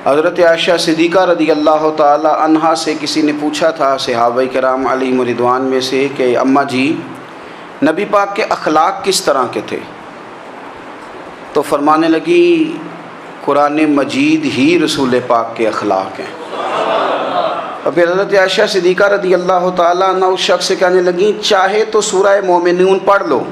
حضرت عائشہ صدیقہ رضی اللہ تعالی عنہا سے کسی نے پوچھا تھا صحابہ کرام علیہم رضوان میں سے کہ اماں جی نبی پاک کے اخلاق کس طرح کے تھے؟ تو فرمانے لگی قرآن مجید ہی رسول پاک کے اخلاق ہیں۔ اور پھر حضرت عائشہ صدیقہ رضی اللہ تعالیٰ عنہ اس شخص سے کہنے لگیں چاہے تو سورہ مومنون پڑھ لو۔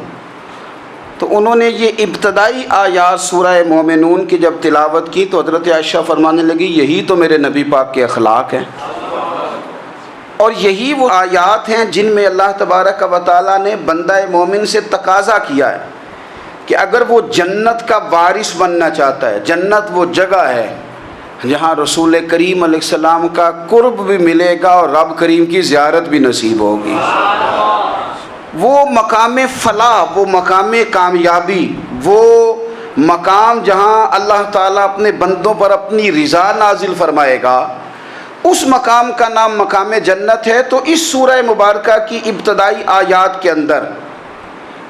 تو انہوں نے یہ ابتدائی آیات سورہ مومنون کی جب تلاوت کی تو حضرت عائشہ فرمانے لگی یہی تو میرے نبی پاک کے اخلاق ہیں، اور یہی وہ آیات ہیں جن میں اللہ تبارک و تعالیٰ نے بندہ مومن سے تقاضا کیا ہے کہ اگر وہ جنت کا وارث بننا چاہتا ہے، جنت وہ جگہ ہے جہاں رسول کریم علیہ السلام کا قرب بھی ملے گا اور رب کریم کی زیارت بھی نصیب ہوگی، وہ مقام فلاح، وہ مقام کامیابی، وہ مقام جہاں اللہ تعالیٰ اپنے بندوں پر اپنی رضا نازل فرمائے گا، اس مقام کا نام مقام جنت ہے۔ تو اس سورہ مبارکہ کی ابتدائی آیات کے اندر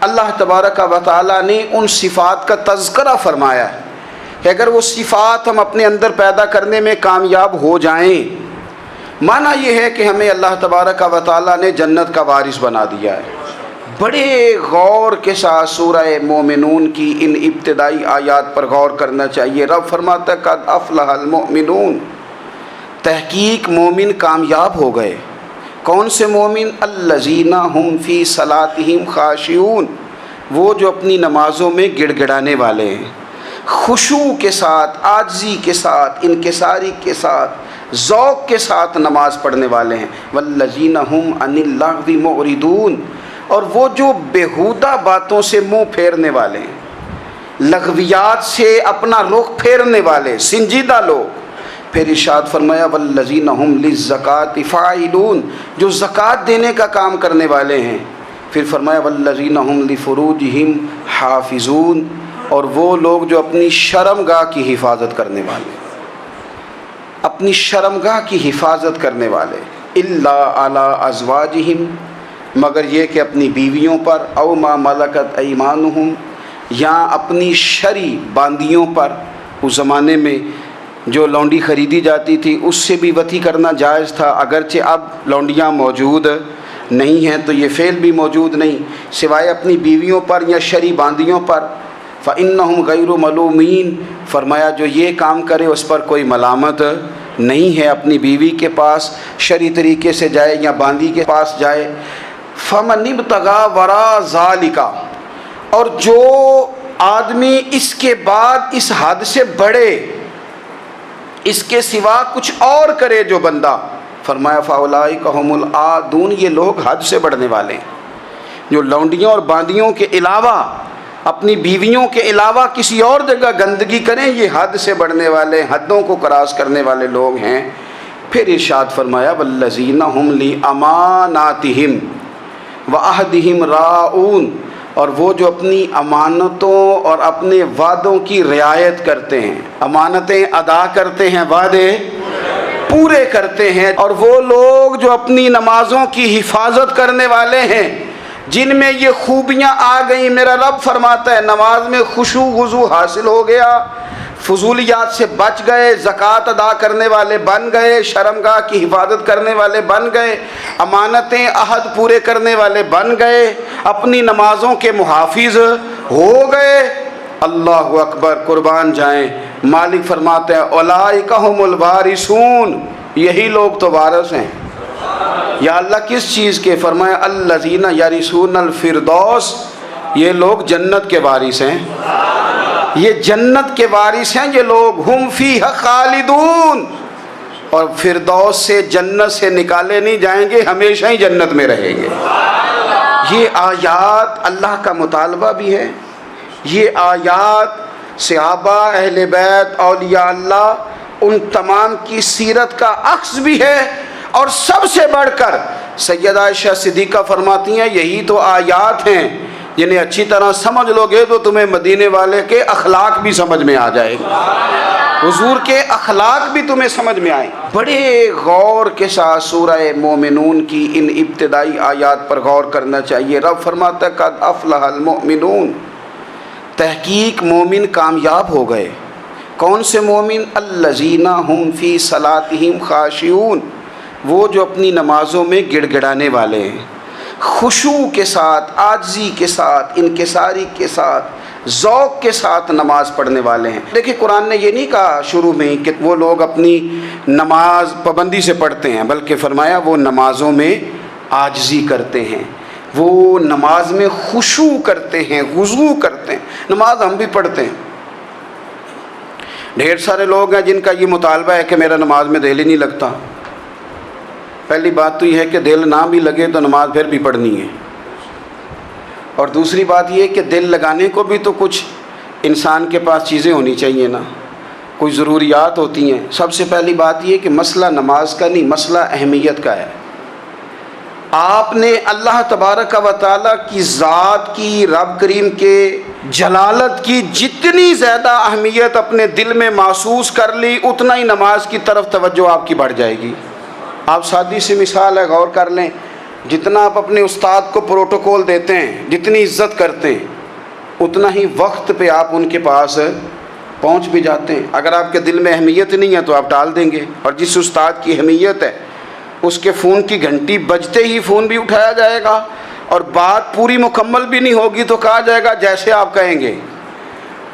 اللہ تبارک و تعالیٰ نے ان صفات کا تذکرہ فرمایا ہے کہ اگر وہ صفات ہم اپنے اندر پیدا کرنے میں کامیاب ہو جائیں، معنی یہ ہے کہ ہمیں اللہ تبارک و تعالیٰ نے جنت کا وارث بنا دیا ہے۔ بڑے غور کے ساتھ سورہ مومنون کی ان ابتدائی آیات پر غور کرنا چاہیے۔ رب فرماتا ہے قد افلح المؤمنون، تحقیق مومن کامیاب ہو گئے۔ کون سے مومن؟ الذین ہم فی صلاتہم خاشعون، وہ جو اپنی نمازوں میں گڑ گڑانے والے ہیں، خشوع کے ساتھ، عاجزی کے ساتھ، انکساری کے ساتھ، ذوق کے ساتھ نماز پڑھنے والے ہیں۔ والذین ہم عن اللغو معرضون، اور وہ جو بیہودہ باتوں سے منہ پھیرنے والے ہیں، لغویات سے اپنا رخ پھیرنے والے سنجیدہ لوگ۔ پھر ارشاد فرمایا والذین ہم للزکاۃ فاعلون، جو زکوٰۃ دینے کا کام کرنے والے ہیں۔ پھر فرمایا والذین ہم لفروجہم حافظون، اور وہ لوگ جو اپنی شرمگاہ کی حفاظت کرنے والے، اپنی شرمگاہ کی حفاظت کرنے والے۔ الا علی ازواجہم، مگر یہ کہ اپنی بیویوں پر، او ما ملکت ایمانہم، یا اپنی شرعی باندیوں پر۔ اس زمانے میں جو لونڈی خریدی جاتی تھی اس سے بھی وطی کرنا جائز تھا، اگرچہ اب لونڈیاں موجود نہیں ہیں تو یہ فعل بھی موجود نہیں، سوائے اپنی بیویوں پر یا شرعی باندیوں پر۔ فإنہم غیر ملومین، فرمایا جو یہ کام کرے اس پر کوئی ملامت نہیں ہے، اپنی بیوی کے پاس شرعی طریقے سے جائے یا باندی کے پاس جائے۔ فمن ابتغى وراء ذلک، اور جو آدمی اس کے بعد اس حد سے بڑھے، اس کے سوا کچھ اور کرے جو بندہ، فرمایا فاولئک هم العادون، یہ لوگ حد سے بڑھنے والے ہیں، جو لونڈیوں اور باندیوں کے علاوہ، اپنی بیویوں کے علاوہ کسی اور جگہ گندگی کریں، یہ حد سے بڑھنے والے، حدوں کو کراس کرنے والے لوگ ہیں۔ پھر ارشاد فرمایا والذین هم لاماناتہم وعہدہم راعون، اور وہ جو اپنی امانتوں اور اپنے وعدوں کی رعایت کرتے ہیں، امانتیں ادا کرتے ہیں، وعدے پورے کرتے ہیں۔ اور وہ لوگ جو اپنی نمازوں کی حفاظت کرنے والے ہیں، جن میں یہ خوبیاں آ گئیں۔ میرا رب فرماتا ہے نماز میں خشوع وضو حاصل ہو گیا، فضولیات سے بچ گئے، زکوٰۃ ادا کرنے والے بن گئے، شرمگاہ کی حفاظت کرنے والے بن گئے، امانتیں عہد پورے کرنے والے بن گئے، اپنی نمازوں کے محافظ ہو گئے۔ اللہ اکبر، قربان جائیں۔ مالک فرماتے ہیں اولئک ھم الوارثون، یہی لوگ تو وارث ہیں۔ یا اللہ کس چیز کے؟ فرمایا الذین یرثون الفردوس، یہ لوگ جنت کے وارث ہیں، یہ جنت کے وارث ہیں یہ لوگ۔ ہم فیہا خالدون، اور فردوس سے، جنت سے نکالے نہیں جائیں گے، ہمیشہ ہی جنت میں رہیں گے۔ یہ آیات اللہ کا مطالبہ بھی ہے، یہ آیات صحابہ، اہل بیت، اولیاء اللہ، ان تمام کی سیرت کا عکس بھی ہے۔ اور سب سے بڑھ کر سیدہ عائشہ صدیقہ فرماتی ہیں یہی تو آیات ہیں جنہیں اچھی طرح سمجھ لو گے تو تمہیں مدینے والے کے اخلاق بھی سمجھ میں آ جائے گا، حضور کے اخلاق بھی تمہیں سمجھ میں آئیں۔ بڑے غور کے ساتھ سورہ مومنون کی ان ابتدائی آیات پر غور کرنا چاہیے۔ رب فرماتا ہے قد افلح المؤمنون، تحقیق مومن کامیاب ہو گئے۔ کون سے مومن؟ الذین هم فی صلاتہم خاشعون، وہ جو اپنی نمازوں میں گڑ گڑانے والے ہیں، خشوع کے ساتھ، عاجزی کے ساتھ، انکساری کے ساتھ، ذوق کے ساتھ نماز پڑھنے والے ہیں۔ دیکھیں قرآن نے یہ نہیں کہا شروع میں کہ وہ لوگ اپنی نماز پابندی سے پڑھتے ہیں، بلکہ فرمایا وہ نمازوں میں عاجزی کرتے ہیں، وہ نماز میں خشوع کرتے ہیں، خضوع کرتے ہیں۔ نماز ہم بھی پڑھتے ہیں، ڈھیر سارے لوگ ہیں جن کا یہ مطالبہ ہے کہ میرا نماز میں دل ہی نہیں لگتا۔ پہلی بات تو یہ ہے کہ دل نہ بھی لگے تو نماز پھر بھی پڑھنی ہے، اور دوسری بات یہ ہے کہ دل لگانے کو بھی تو کچھ انسان کے پاس چیزیں ہونی چاہیے نا، کوئی ضروریات ہوتی ہیں۔ سب سے پہلی بات یہ کہ مسئلہ نماز کا نہیں، مسئلہ اہمیت کا ہے۔ آپ نے اللہ تبارک و تعالیٰ کی ذات کی، رب کریم کے جلالت کی جتنی زیادہ اہمیت اپنے دل میں محسوس کر لی، اتنا ہی نماز کی طرف توجہ آپ کی بڑھ جائے گی۔ آپ سادی سی مثال ہے، غور کر لیں، جتنا آپ اپنے استاد کو پروٹوکول دیتے ہیں، جتنی عزت کرتے ہیں، اتنا ہی وقت پہ آپ ان کے پاس پہنچ بھی جاتے ہیں۔ اگر آپ کے دل میں اہمیت نہیں ہے تو آپ ٹال دیں گے، اور جس استاد کی اہمیت ہے اس کے فون کی گھنٹی بجتے ہی فون بھی اٹھایا جائے گا، اور بات پوری مکمل بھی نہیں ہوگی تو کہا جائے گا جیسے آپ کہیں گے،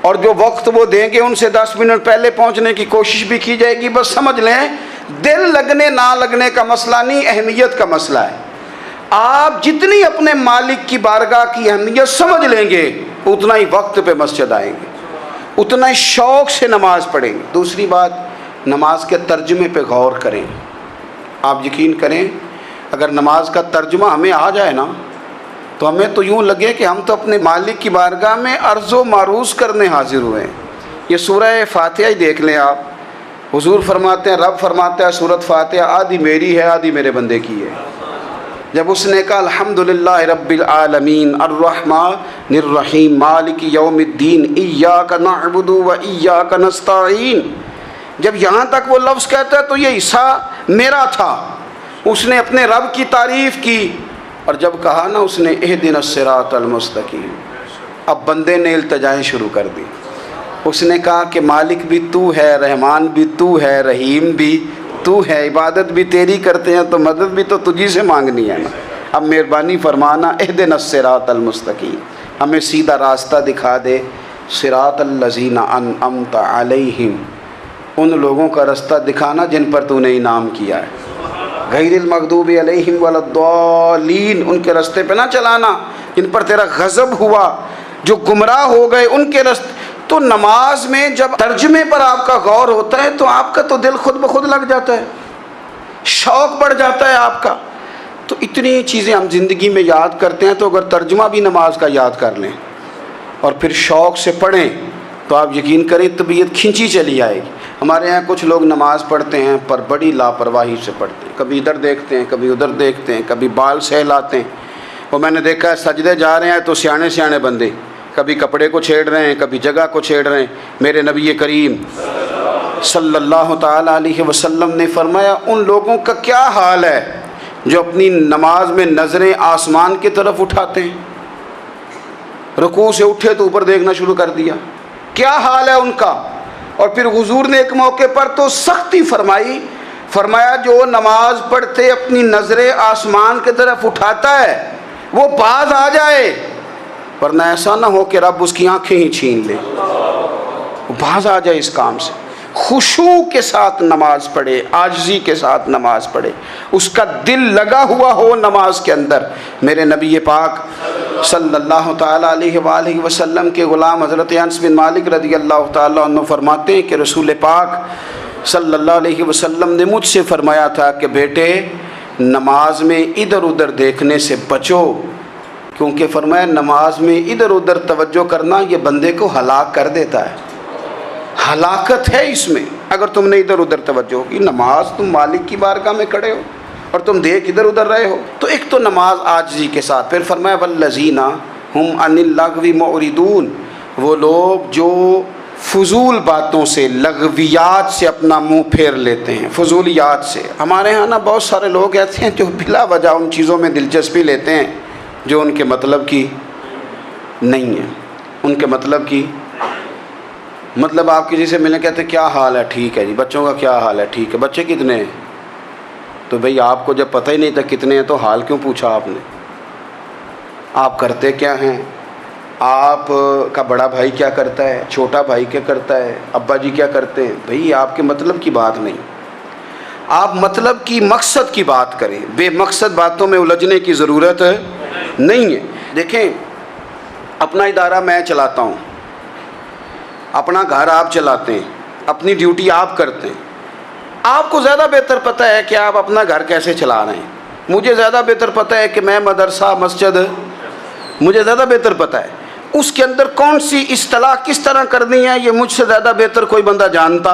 اور جو وقت وہ دیں گے ان سے 10 منٹ پہلے پہنچنے کی کوشش بھی کی جائے گی۔ بس سمجھ لیں دل لگنے نہ لگنے کا مسئلہ نہیں، اہمیت کا مسئلہ ہے۔ آپ جتنی اپنے مالک کی بارگاہ کی اہمیت سمجھ لیں گے، اتنا ہی وقت پہ مسجد آئیں گے، اتنا ہی شوق سے نماز پڑھیں گے۔ دوسری بات، نماز کے ترجمے پہ غور کریں۔ آپ یقین کریں اگر نماز کا ترجمہ ہمیں آ جائے نا تو ہمیں تو یوں لگے کہ ہم تو اپنے مالک کی بارگاہ میں عرض و معروض کرنے حاضر ہوئے ہیں۔ یہ سورہ فاتحہ ہی دیکھ لیں آپ، حضور فرماتے ہیں، رب فرماتا ہے سورۃ فاتحہ آدھی میری ہے آدھی میرے بندے کی ہے۔ جب اس نے کہا الحمدللہ رب العالمین الرحمن الرحیم مالک یوم الدین ایاک نعبد و ایاک نستعین، جب یہاں تک وہ لفظ کہتا ہے تو یہ حصہ میرا تھا۔ اس نے اپنے رب کی تعریف کی، اور جب کہا نا اس نے اہدنا الصراط المستقیم، اب بندے نے التجائیں شروع کر دی۔ اس نے کہا کہ مالک بھی تو ہے، رحمان بھی تو ہے، رحیم بھی تو ہے، عبادت بھی تیری کرتے ہیں تو مدد بھی تو تجھی سے مانگنی ہے نا، اب مہربانی فرمانا اہدنا الصراط المستقیم، ہمیں سیدھا راستہ دکھا دے، صراط الذین انعمت علیہم، ان لوگوں کا راستہ دکھانا جن پر تو نے انعام کیا ہے، غیر المغضوب علیہم ولا الضالین، ان کے راستے پہ نہ چلانا جن پر تیرا غضب ہوا، جو گمراہ ہو گئے ان کے راستے۔ تو نماز میں جب ترجمے پر آپ کا غور ہوتا ہے تو آپ کا تو دل خود بخود لگ جاتا ہے، شوق بڑھ جاتا ہے آپ کا۔ تو اتنی چیزیں ہم زندگی میں یاد کرتے ہیں، تو اگر ترجمہ بھی نماز کا یاد کر لیں اور پھر شوق سے پڑھیں تو آپ یقین کریں طبیعت کھنچی چلی آئے گی۔ ہمارے ہاں کچھ لوگ نماز پڑھتے ہیں پر بڑی لاپرواہی سے پڑھتے ہیں، کبھی ادھر دیکھتے ہیں کبھی ادھر دیکھتے ہیں، کبھی بال سہلاتے ہیں۔ وہ میں نے دیکھا ہے سجدے جا رہے ہیں تو سیانے سیانے بندے کبھی کپڑے کو چھیڑ رہے ہیں کبھی جگہ کو چھیڑ رہے ہیں۔ میرے نبی کریم صلی اللہ تعالیٰ علیہ وسلم نے فرمایا ان لوگوں کا کیا حال ہے جو اپنی نماز میں نظریں آسمان کی طرف اٹھاتے ہیں، رکوع سے اٹھے تو اوپر دیکھنا شروع کر دیا، کیا حال ہے ان کا۔ اور پھر حضور نے ایک موقع پر تو سختی فرمائی، فرمایا جو نماز پڑھتے اپنی نظریں آسمان کی طرف اٹھاتا ہے وہ باز آ جائے، ورنہ ایسا نہ ہو کہ رب اس کی آنکھیں ہی چھین لے، وہ باز آ جائے اس کام سے۔ خشوع کے ساتھ نماز پڑھے، عاجزی کے ساتھ نماز پڑھے، اس کا دل لگا ہوا ہو نماز کے اندر۔ میرے نبی پاک صلی اللہ تعالیٰ علیہ وآلہ وسلم کے غلام حضرت انس بن مالک رضی اللہ تعالیٰ عنہ فرماتے ہیں کہ رسول پاک صلی اللہ علیہ وسلم نے مجھ سے فرمایا تھا کہ بیٹے نماز میں ادھر ادھر دیکھنے سے بچو، کیونکہ فرمایا نماز میں ادھر ادھر توجہ کرنا یہ بندے کو ہلاک کر دیتا ہے، ہلاکت ہے اس میں اگر تم نے ادھر ادھر توجہ ہوگی۔ نماز تم مالک کی بارگاہ میں کھڑے ہو اور تم دیکھ ادھر ادھر رہے ہو، تو ایک تو نماز عاجزی کے ساتھ۔ پھر فرمایا والذین ہم عن اللغو معرضون، وہ لوگ جو فضول باتوں سے لغویات سے اپنا منہ پھیر لیتے ہیں، فضولیات سے۔ ہمارے ہاں نا بہت سارے لوگ ایسے ہیں جو بلا وجہ ان چیزوں میں دلچسپی لیتے ہیں جو ان کے مطلب کی نہیں ہے، ان کے مطلب کی مطلب آپ کسی سے ملیں کہتے ہیں کیا حال ہے؟ ٹھیک ہے جی۔ بچوں کا کیا حال ہے؟ ٹھیک ہے۔ بچے کتنے ہیں؟ تو بھئی آپ کو جب پتہ ہی نہیں تھا کتنے ہیں تو حال کیوں پوچھا آپ نے؟ آپ کرتے کیا ہیں؟ آپ کا بڑا بھائی کیا کرتا ہے؟ چھوٹا بھائی کیا کرتا ہے؟ ابا جی کیا کرتے ہیں؟ بھئی آپ کے مطلب کی بات نہیں، آپ مطلب کی مقصد کی بات کریں، بے مقصد باتوں میں الجھنے کی ضرورت نہیں ہے۔ دیکھیں، اپنا ادارہ میں چلاتا ہوں، اپنا گھر آپ چلاتے ہیں، اپنی ڈیوٹی آپ کرتے ہیں، آپ کو زیادہ بہتر پتہ ہے کہ آپ اپنا گھر کیسے چلا رہے ہیں، مجھے زیادہ بہتر پتہ ہے کہ میں مدرسہ مسجد، مجھے زیادہ بہتر پتہ ہے اس کے اندر کون سی اصطلاح کس طرح کرنی ہے، یہ مجھ سے زیادہ بہتر کوئی بندہ جانتا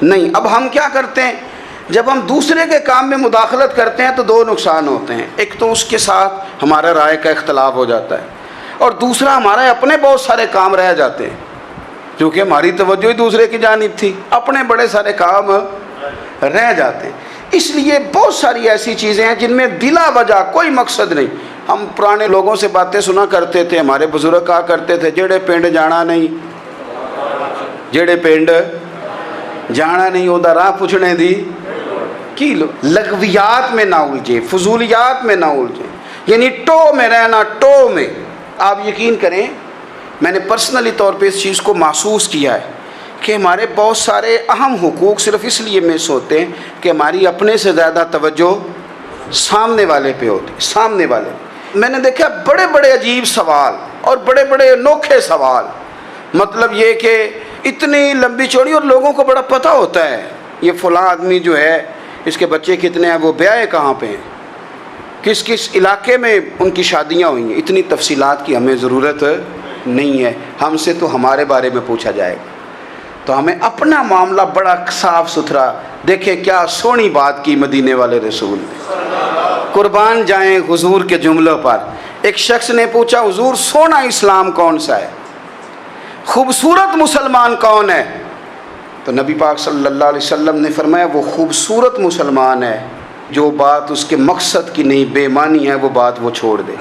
نہیں۔ اب ہم کیا کرتے ہیں، جب ہم دوسرے کے کام میں مداخلت کرتے ہیں تو دو نقصان ہوتے ہیں، ایک تو اس کے ساتھ ہمارا رائے کا اختلاف ہو جاتا ہے، اور دوسرا ہمارے اپنے بہت سارے کام رہ جاتے ہیں، کیونکہ ہماری توجہ ہی دوسرے کی جانب تھی، اپنے بڑے سارے کام رہ جاتے ہیں۔ اس لیے بہت ساری ایسی چیزیں ہیں جن میں بلا وجہ کوئی مقصد نہیں۔ ہم پرانے لوگوں سے باتیں سنا کرتے تھے، ہمارے بزرگ کہا کرتے تھے جڑے پنڈ جانا نہیں، جڑے پنڈ جانا نہیں اودا راہ پوچھنے دی کی لو۔ لغویات میں نہ الجھیں، فضولیات میں نہ الجھیں، یعنی ٹو میں رہنا، ٹو میں۔ آپ یقین کریں، میں نے پرسنلی طور پہ اس چیز کو محسوس کیا ہے کہ ہمارے بہت سارے اہم حقوق صرف اس لیے مس ہوتے ہیں کہ ہماری اپنے سے زیادہ توجہ سامنے والے پہ ہوتی، سامنے والے۔ میں نے دیکھا بڑے بڑے عجیب سوال اور بڑے بڑے انوکھے سوال، مطلب یہ کہ اتنی لمبی چوڑی، اور لوگوں کو بڑا پتہ ہوتا ہے یہ فلاں آدمی جو ہے اس کے بچے کتنے ہیں، وہ بیاہ کہاں پہ ہیں، کس کس علاقے میں ان کی شادیاں ہوئی ہیں۔ اتنی تفصیلات کی ہمیں ضرورت نہیں ہے، ہم سے تو ہمارے بارے میں پوچھا جائے گا، تو ہمیں اپنا معاملہ بڑا صاف ستھرا۔ دیکھیں کیا سونی بات کی مدینے والے رسول نے، قربان جائیں حضور کے جملوں پر۔ ایک شخص نے پوچھا حضور سونا اسلام کون سا ہے، خوبصورت مسلمان کون ہے؟ تو نبی پاک صلی اللہ علیہ وسلم نے فرمایا وہ خوبصورت مسلمان ہے جو بات اس کے مقصد کی نہیں، بے معنی ہے، وہ بات وہ چھوڑ دے۔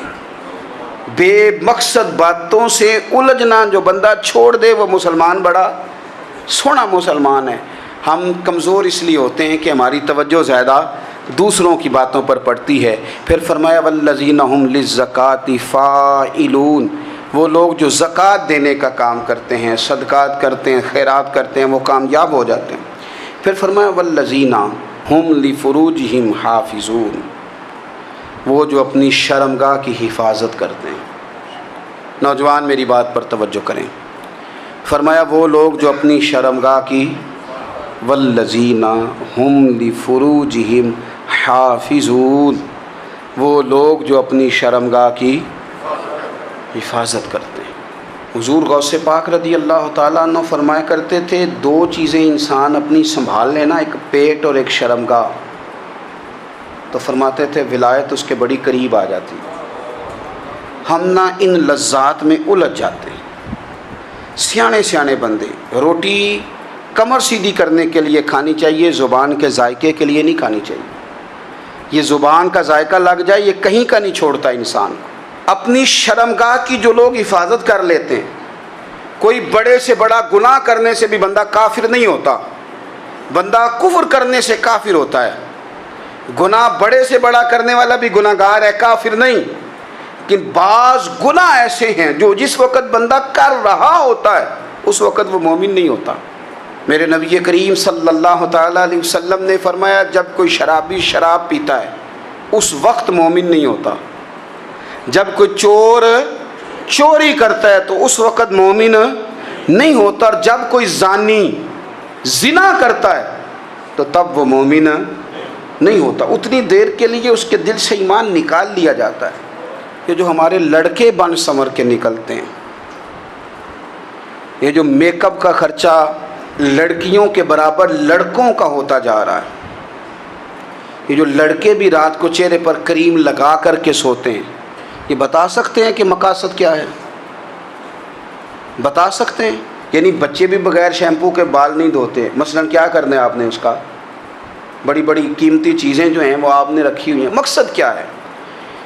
بے مقصد باتوں سے الجھنا جو بندہ چھوڑ دے وہ مسلمان بڑا سونا مسلمان ہے۔ ہم کمزور اس لیے ہوتے ہیں کہ ہماری توجہ زیادہ دوسروں کی باتوں پر پڑتی ہے۔ پھر فرمایا والذین ھم للزکاۃ فاعلون، وہ لوگ جو زکوٰۃ دینے کا کام کرتے ہیں، صدقات کرتے ہیں، خیرات کرتے ہیں، وہ کامیاب ہو جاتے ہیں۔ پھر فرمایا والذین ھم لفروجہم حافظون، وہ جو اپنی شرمگاہ کی حفاظت کرتے ہیں۔ نوجوان میری بات پر توجہ کریں، فرمایا وہ لوگ جو اپنی شرمگاہ کی، والذین ھم لفروجہم حافظون، وہ لوگ جو اپنی شرمگاہ کی حفاظت کرتے ہیں۔ حضور غوث پاک رضی اللہ تعالیٰ عنہ فرمایا کرتے تھے دو چیزیں انسان اپنی سنبھال لینا، ایک پیٹ اور ایک شرمگاہ، تو فرماتے تھے ولایت اس کے بڑی قریب آ جاتی۔ ہم نہ ان لذات میں الجھ جاتے ہیں۔ سیانے سیانے بندے روٹی کمر سیدھی کرنے کے لیے کھانی چاہیے، زبان کے ذائقے کے لیے نہیں کھانی چاہیے۔ یہ زبان کا ذائقہ لگ جائے یہ کہیں کا نہیں چھوڑتا انسان کو۔ اپنی شرمگاہ کی جو لوگ حفاظت کر لیتے ہیں، کوئی بڑے سے بڑا گناہ کرنے سے بھی بندہ کافر نہیں ہوتا، بندہ کفر کرنے سے کافر ہوتا ہے۔ گناہ بڑے سے بڑا کرنے والا بھی گناہ گار ہے، کافر نہیں۔ لیکن بعض گناہ ایسے ہیں جو جس وقت بندہ کر رہا ہوتا ہے اس وقت وہ مومن نہیں ہوتا۔ میرے نبی کریم صلی اللہ تعالیٰ علیہ وسلم نے فرمایا جب کوئی شرابی شراب پیتا ہے اس وقت مومن نہیں ہوتا، جب کوئی چور چوری کرتا ہے تو اس وقت مومن نہیں ہوتا، اور جب کوئی زانی زنا کرتا ہے تو تب وہ مومن نہیں ہوتا۔ اتنی دیر کے لیے اس کے دل سے ایمان نکال لیا جاتا ہے۔ یہ جو ہمارے لڑکے بن سنور کے نکلتے ہیں، یہ جو میک اپ کا خرچہ لڑکیوں کے برابر لڑکوں کا ہوتا جا رہا ہے، یہ جو لڑکے بھی رات کو چہرے پر کریم لگا کر کے سوتے ہیں، یہ بتا سکتے ہیں کہ مقاصد کیا ہے؟ بتا سکتے ہیں؟ یعنی بچے بھی بغیر شیمپو کے بال نہیں دھوتے، مثلا کیا کرنا ہے آپ نے اس کا؟ بڑی بڑی قیمتی چیزیں جو ہیں وہ آپ نے رکھی ہوئی ہیں، مقصد کیا ہے؟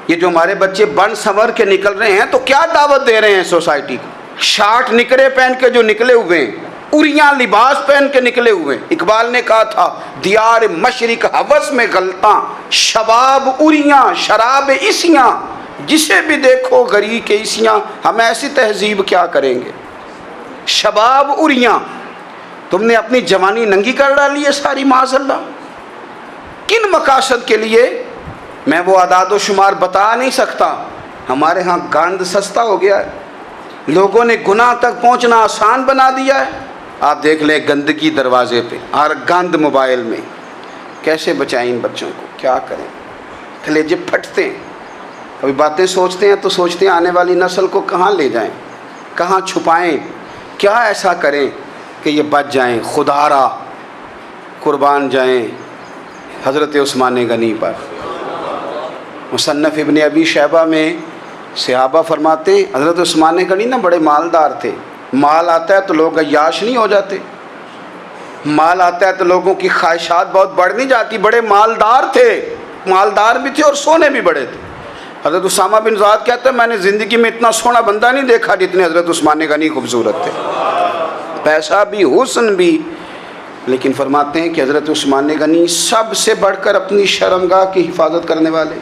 یہ جو ہمارے بچے بن سنور کے نکل رہے ہیں تو کیا دعوت دے رہے ہیں سوسائٹی کو؟ شارٹ نکرے پہن کے جو نکلے ہوئے ہیں اریاں لباس پہن کے نکلے ہوئے. اقبال نے کہا تھا دیار مشرق ہوس میں غلطاں، شباب اریاں شراب عیسیاں، جسے بھی دیکھو غری کے عیسیاں. ہم ایسی تہذیب کیا کریں گے؟ شباب اریاں، تم نے اپنی جوانی ننگی کر ڈالی ہے ساری معاذ اللہ. کن مقاصد کے لیے؟ میں وہ اعداد و شمار بتا نہیں سکتا. ہمارے ہاں گاند سستا ہو گیا ہے، لوگوں نے گناہ تک پہنچنا آسان بنا دیا ہے. آپ دیکھ لیں گندگی دروازے پہ اور گند موبائل میں. کیسے بچائیں ان بچوں کو؟ کیا کریں؟ کلیجے پھٹتے ہیں. کبھی باتیں سوچتے ہیں تو سوچتے ہیں آنے والی نسل کو کہاں لے جائیں، کہاں چھپائیں، کیا ایسا کریں کہ یہ بچ جائیں. خدا را قربان جائیں حضرت عثمان غنی پر. مصنف ابن ابی شیبہ میں صحابہ فرماتے ہیں حضرت عثمان غنی نا بڑے مالدار تھے. مال آتا ہے تو لوگ عیاش نہیں ہو جاتے، مال آتا ہے تو لوگوں کی خواہشات بہت بڑھ نہیں جاتی. بڑے مالدار تھے، مالدار بھی تھے اور سونے بھی بڑے تھے. حضرت اسامہ بن زید کہتے ہیں میں نے زندگی میں اتنا سونا بندہ نہیں دیکھا جتنے حضرت عثمان غنی خوبصورت تھے، پیسہ بھی حسن بھی. لیکن فرماتے ہیں کہ حضرت عثمان غنی سب سے بڑھ کر اپنی شرمگاہ کی حفاظت کرنے والے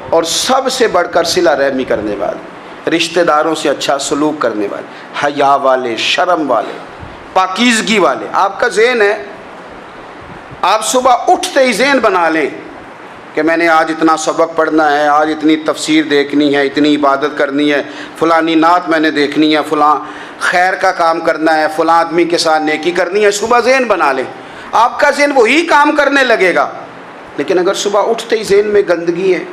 اور سب سے بڑھ کر صلہ رحمی کرنے والے، رشتہ داروں سے اچھا سلوک کرنے والے، حیا والے، شرم والے، پاکیزگی والے. آپ کا ذہن ہے، آپ صبح اٹھتے ہی ذہن بنا لیں کہ میں نے آج اتنا سبق پڑھنا ہے، آج اتنی تفسیر دیکھنی ہے، اتنی عبادت کرنی ہے، فلانی نعت میں نے دیکھنی ہے، فلاں خیر کا کام کرنا ہے، فلاں آدمی کے ساتھ نیکی کرنی ہے. صبح ذہن بنا لیں، آپ کا ذہن وہی کام کرنے لگے گا. لیکن اگر صبح اٹھتے ہی ذہن میں گندگی ہے،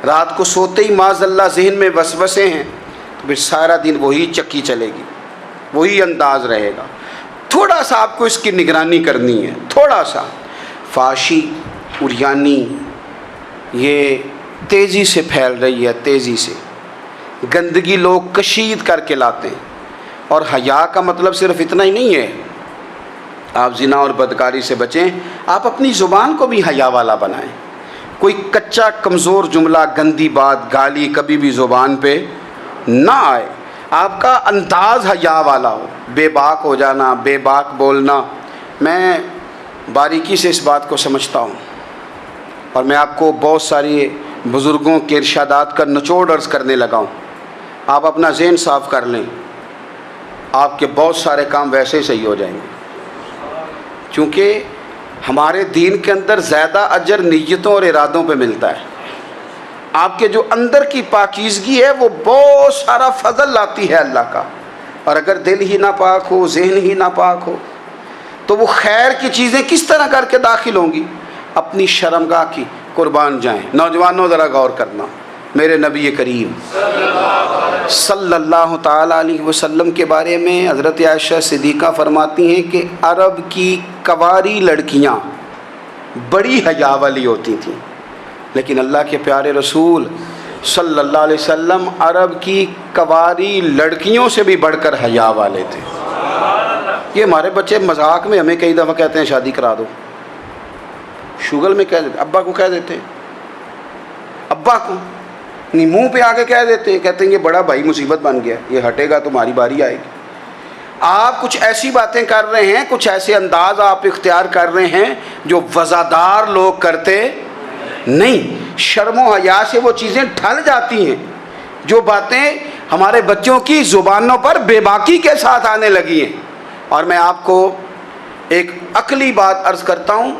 رات کو سوتے ہی معاذ اللہ ذہن میں وسوسے ہیں، تو پھر سارا دن وہی چکی چلے گی، وہی انداز رہے گا. تھوڑا سا آپ کو اس کی نگرانی کرنی ہے. تھوڑا سا فحاشی اریانی یہ تیزی سے پھیل رہی ہے، تیزی سے گندگی لوگ کشید کر کے لاتے ہیں. اور حیا کا مطلب صرف اتنا ہی نہیں ہے آپ زنا اور بدکاری سے بچیں، آپ اپنی زبان کو بھی حیا والا بنائیں. کوئی کچا کمزور جملہ، گندی بات، گالی کبھی بھی زبان پہ نہ آئے. آپ کا انداز حیا والا ہو. بے باک ہو جانا، بے باک بولنا، میں باریکی سے اس بات کو سمجھتا ہوں اور میں آپ کو بہت ساری بزرگوں کے ارشادات کا نچوڑ عرض کرنے لگا ہوں. آپ اپنا ذہن صاف کر لیں، آپ کے بہت سارے کام ویسے ہی صحیح ہو جائیں گے. چونکہ ہمارے دین کے اندر زیادہ اجر نیتوں اور ارادوں پہ ملتا ہے. آپ کے جو اندر کی پاکیزگی ہے وہ بہت سارا فضل لاتی ہے اللہ کا. اور اگر دل ہی نہ پاک ہو، ذہن ہی نہ پاک ہو، تو وہ خیر کی چیزیں کس طرح کر کے داخل ہوں گی؟ اپنی شرمگاہ کی قربان جائیں. نوجوانوں ذرا غور کرنا. میرے نبی کریم صلی اللہ تعالیٰ علیہ وسلم کے بارے میں حضرت عائشہ صدیقہ فرماتی ہیں کہ عرب کی کنواری لڑکیاں بڑی حیا والی ہوتی تھیں، لیکن اللہ کے پیارے رسول صلی اللہ علیہ وسلم عرب کی کنواری لڑکیوں سے بھی بڑھ کر حیا والے تھے. یہ ہمارے بچے مذاق میں ہمیں کئی دفعہ کہتے ہیں شادی کرا دو، شوگل میں کہہ دیتے، ابا کو کہہ دیتے ہیں، ابا کو نہیں منہ پہ آ کے کہہ دیتے ہیں، کہتے ہیں یہ بڑا بھائی مصیبت بن گیا، یہ ہٹے گا تمہاری باری آئے گی. آپ کچھ ایسی باتیں کر رہے ہیں، کچھ ایسے انداز آپ اختیار کر رہے ہیں جو وزادار لوگ کرتے نہیں. شرم و حیا سے وہ چیزیں ڈھل جاتی ہیں جو باتیں ہمارے بچوں کی زبانوں پر بے باکی کے ساتھ آنے لگی ہیں. اور میں آپ کو ایک عقلی بات عرض کرتا ہوں،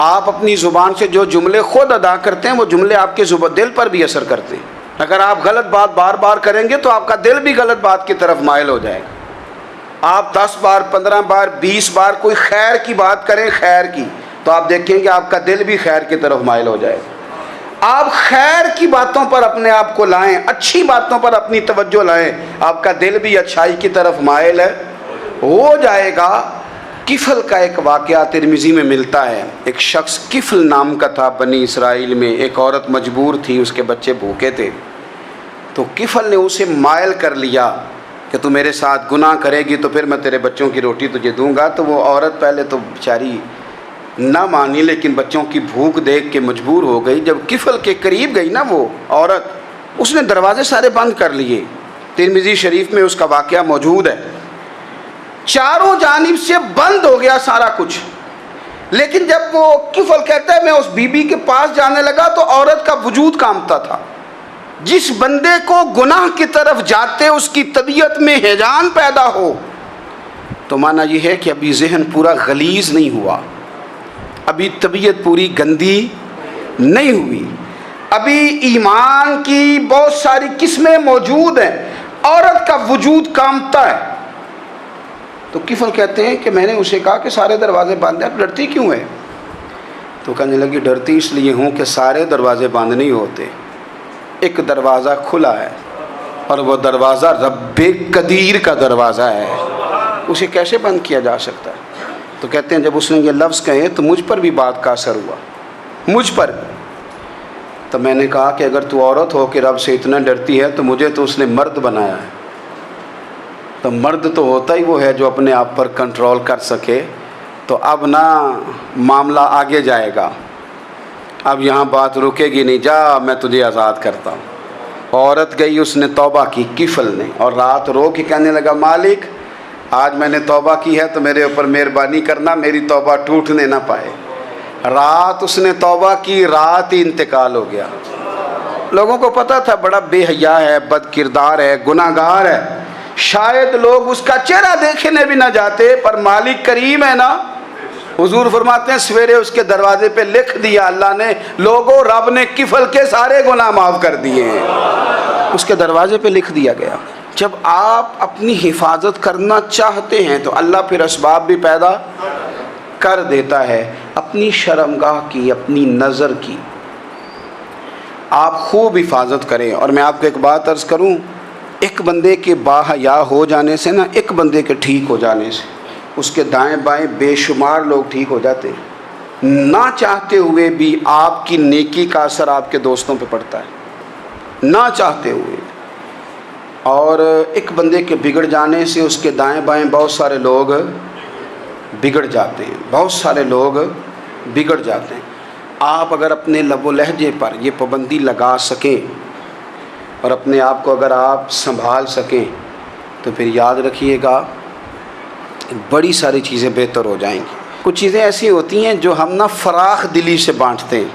آپ اپنی زبان سے جو جملے خود ادا کرتے ہیں وہ جملے آپ کے دل پر بھی اثر کرتے ہیں. اگر آپ غلط بات بار بار کریں گے تو آپ کا دل بھی غلط بات کی طرف مائل ہو جائے گا. آپ 10 بار 15 بار 20 بار کوئی خیر کی بات کریں، خیر کی، تو آپ دیکھیں کہ آپ کا دل بھی خیر کی طرف مائل ہو جائے گا. آپ خیر کی باتوں پر اپنے آپ کو لائیں، اچھی باتوں پر اپنی توجہ لائیں، آپ کا دل بھی اچھائی کی طرف مائل ہو جائے گا. کفل کا ایک واقعہ ترمذی میں ملتا ہے. ایک شخص کفل نام کا تھا بنی اسرائیل میں. ایک عورت مجبور تھی، اس کے بچے بھوکے تھے، تو کفل نے اسے مائل کر لیا کہ تو میرے ساتھ گناہ کرے گی تو پھر میں تیرے بچوں کی روٹی تجھے دوں گا. تو وہ عورت پہلے تو بیچاری نہ مانی، لیکن بچوں کی بھوک دیکھ کے مجبور ہو گئی. جب کفل کے قریب گئی نا وہ عورت، اس نے دروازے سارے بند کر لیے. ترمذی شریف میں اس کا واقعہ موجود ہے. چاروں جانب سے بند ہو گیا سارا کچھ. لیکن جب وہ کفل کہتا ہے میں اس بی بی کے پاس جانے لگا تو عورت کا وجود کانپتا تھا. جس بندے کو گناہ کی طرف جاتے اس کی طبیعت میں ہیجان پیدا ہو تو مانا یہ ہے کہ ابھی ذہن پورا غلیظ نہیں ہوا, ابھی طبیعت پوری گندی نہیں ہوئی, ابھی ایمان کی بہت ساری قسمیں موجود ہیں, عورت کا وجود کانپتا ہے. تو کفل کہتے ہیں کہ میں نے اسے کہا کہ سارے دروازے بند ہیں, ڈرتی کیوں ہے؟ تو کہنے لگی ڈرتی اس لیے ہوں کہ سارے دروازے بند نہیں ہوتے, ایک دروازہ کھلا ہے اور وہ دروازہ رب قدیر کا دروازہ ہے, اسے کیسے بند کیا جا سکتا ہے؟ تو کہتے ہیں جب اس نے یہ لفظ کہے تو مجھ پر بھی بات کا اثر ہوا, مجھ پر. تو میں نے کہا کہ اگر تو عورت ہو کہ رب سے اتنا ڈرتی ہے تو مجھے تو اس نے مرد بنایا ہے, تو مرد تو ہوتا ہی وہ ہے جو اپنے آپ پر کنٹرول کر سکے. تو اب نہ معاملہ آگے جائے گا, اب یہاں بات رکے گی نہیں, جا میں تجھے آزاد کرتا ہوں. عورت گئی, اس نے توبہ کی کفل نے, اور رات رو کے کہنے لگا مالک آج میں نے توبہ کی ہے تو میرے اوپر مہربانی کرنا, میری توبہ ٹوٹنے نہ پائے. رات اس نے توبہ کی, رات ہی انتقال ہو گیا. لوگوں کو پتہ تھا بڑا بے حیا ہے, بد کردار ہے, گناہ گار ہے, شاید لوگ اس کا چہرہ دیکھنے بھی نہ جاتے, پر مالک کریم ہے نا. حضور فرماتے ہیں سویرے اس کے دروازے پہ لکھ دیا اللہ نے, لوگوں رب نے کفل کے سارے گناہ معاف کر دیے ہیں, اس کے دروازے پہ لکھ دیا گیا. جب آپ اپنی حفاظت کرنا چاہتے ہیں تو اللہ پھر اسباب بھی پیدا کر دیتا ہے. اپنی شرمگاہ کی, اپنی نظر کی آپ خوب حفاظت کریں. اور میں آپ کو ایک بات عرض کروں, ایک بندے کے باحیا ہو جانے سے نا, ایک بندے کے ٹھیک ہو جانے سے اس کے دائیں بائیں بے شمار لوگ ٹھیک ہو جاتے ہیں. نہ چاہتے ہوئے بھی آپ کی نیکی کا اثر آپ کے دوستوں پہ پڑتا ہے, نہ چاہتے ہوئے. اور ایک بندے کے بگڑ جانے سے اس کے دائیں بائیں بہت سارے لوگ بگڑ جاتے ہیں, بہت سارے لوگ بگڑ جاتے ہیں. آپ اگر اپنے لب و لہجے پر یہ پابندی لگا سکیں اور اپنے آپ کو اگر آپ سنبھال سکیں تو پھر یاد رکھیے گا بڑی ساری چیزیں بہتر ہو جائیں گی. کچھ چیزیں ایسی ہوتی ہیں جو ہم نہ فراخ دلی سے بانٹتے ہیں,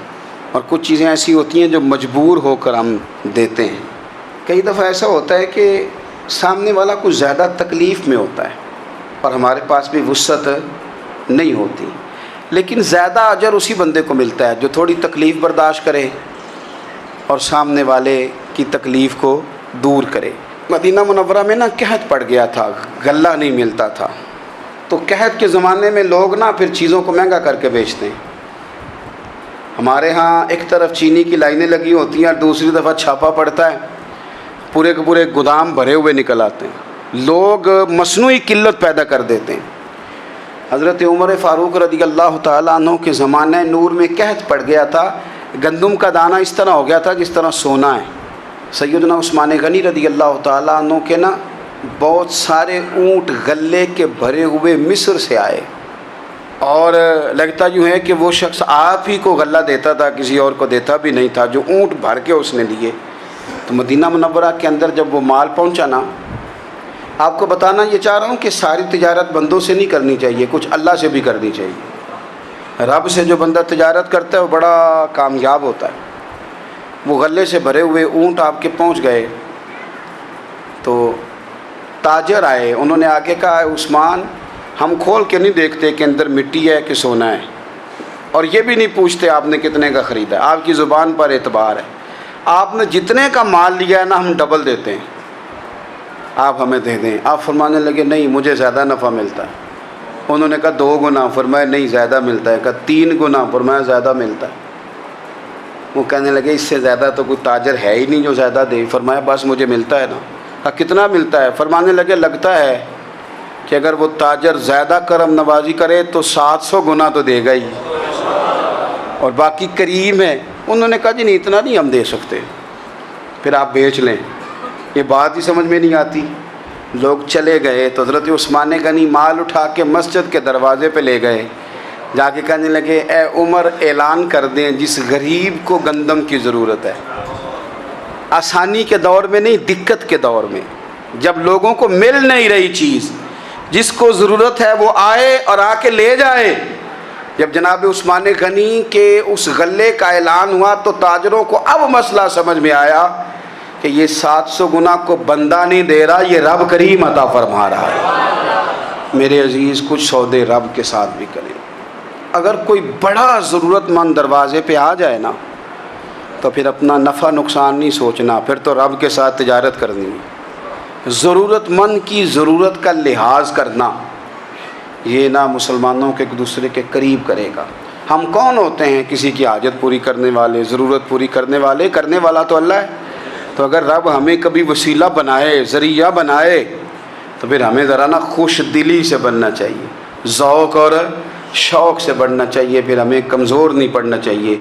اور کچھ چیزیں ایسی ہوتی ہیں جو مجبور ہو کر ہم دیتے ہیں. کئی دفعہ ایسا ہوتا ہے کہ سامنے والا کچھ زیادہ تکلیف میں ہوتا ہے اور ہمارے پاس بھی وسعت نہیں ہوتی, لیکن زیادہ اجر اسی بندے کو ملتا ہے جو تھوڑی تکلیف برداشت کرے اور سامنے والے کی تکلیف کو دور کرے. مدینہ منورہ میں نا قحط پڑ گیا تھا, غلہ نہیں ملتا تھا, تو قحط کے زمانے میں لوگ نا پھر چیزوں کو مہنگا کر کے بیچتے ہیں. ہمارے ہاں ایک طرف چینی کی لائنیں لگی ہوتی ہیں, دوسری طرف چھاپا پڑتا ہے, پورے کے پورے گودام بھرے ہوئے نکل آتے ہیں. لوگ مصنوعی قلت پیدا کر دیتے ہیں. حضرت عمر فاروق رضی اللہ تعالیٰ عنہ کے زمانہ نور میں قحط پڑ گیا تھا, گندم کا دانہ اس طرح ہو گیا تھا جس طرح سونا ہے. سیدنا عثمان غنی رضی اللہ تعالیٰ عنہ کے نا بہت سارے اونٹ غلے کے بھرے ہوئے مصر سے آئے, اور لگتا یوں ہے کہ وہ شخص آپ ہی کو غلہ دیتا تھا, کسی اور کو دیتا بھی نہیں تھا, جو اونٹ بھر کے اس نے لیے. تو مدینہ منورہ کے اندر جب وہ مال پہنچا نا, آپ کو بتانا یہ چاہ رہا ہوں کہ ساری تجارت بندوں سے نہیں کرنی چاہیے, کچھ اللہ سے بھی کرنی چاہیے. رب سے جو بندہ تجارت کرتا ہے وہ بڑا کامیاب ہوتا ہے. وہ غلے سے بھرے ہوئے اونٹ آپ کے پہنچ گئے تو تاجر آئے, انہوں نے آگے کہا عثمان ہم کھول کے نہیں دیکھتے کہ اندر مٹی ہے کہ سونا ہے, اور یہ بھی نہیں پوچھتے آپ نے کتنے کا خریدا ہے, آپ کی زبان پر اعتبار ہے, آپ نے جتنے کا مال لیا ہے نا ہم ڈبل دیتے ہیں, آپ ہمیں دے دیں. آپ فرمانے لگے نہیں مجھے زیادہ نفع ملتا ہے. انہوں نے کہا 2 گنا, فرمایا نہیں زیادہ ملتا ہے. کہا 3 گنا, فرمایا زیادہ ملتا ہے. وہ کہنے لگے اس سے زیادہ تو کوئی تاجر ہے ہی نہیں جو زیادہ دے. فرمایا بس مجھے ملتا ہے نا. کہا کتنا ملتا ہے؟ فرمانے لگے لگتا ہے کہ اگر وہ تاجر زیادہ کرم نوازی کرے تو 700 گنا تو دے گا ہی, اور باقی کریم ہے. انہوں نے کہا جی نہیں اتنا نہیں ہم دے سکتے, پھر آپ بیچ لیں. یہ بات ہی سمجھ میں نہیں آتی. لوگ چلے گئے تو حضرت عثمان غنی مال اٹھا کے مسجد کے دروازے پہ لے گئے, جا کے کہنے لگے اے عمر اعلان کر دیں جس غریب کو گندم کی ضرورت ہے, آسانی کے دور میں نہیں دقت کے دور میں, جب لوگوں کو مل نہیں رہی چیز, جس کو ضرورت ہے وہ آئے اور آ کے لے جائے۔ جب جناب عثمان غنی کے اس غلے کا اعلان ہوا تو تاجروں کو اب مسئلہ سمجھ میں آیا کہ یہ 700 گنا کو بندہ نہیں دے رہا، یہ رب کریم عطا فرما رہا ہے۔ میرے عزیز، کچھ سودے رب کے ساتھ بھی کریں۔ اگر کوئی بڑا ضرورت مند دروازے پہ آ جائے نا تو پھر اپنا نفع نقصان نہیں سوچنا، پھر تو رب کے ساتھ تجارت کرنی ہے۔ ضرورت مند کی ضرورت کا لحاظ کرنا، یہ نہ مسلمانوں کے ایک دوسرے کے قریب کرے گا۔ ہم کون ہوتے ہیں کسی کی حاجت پوری کرنے والے، ضرورت پوری کرنے والے؟ کرنے والا تو اللہ ہے۔ تو اگر رب ہمیں کبھی وسیلہ بنائے، ذریعہ بنائے، تو پھر ہمیں ذرا نا خوش دلی سے بننا چاہیے، ذوق اور شوق سے بڑھنا چاہیے، پھر ہمیں کمزور نہیں پڑنا چاہیے۔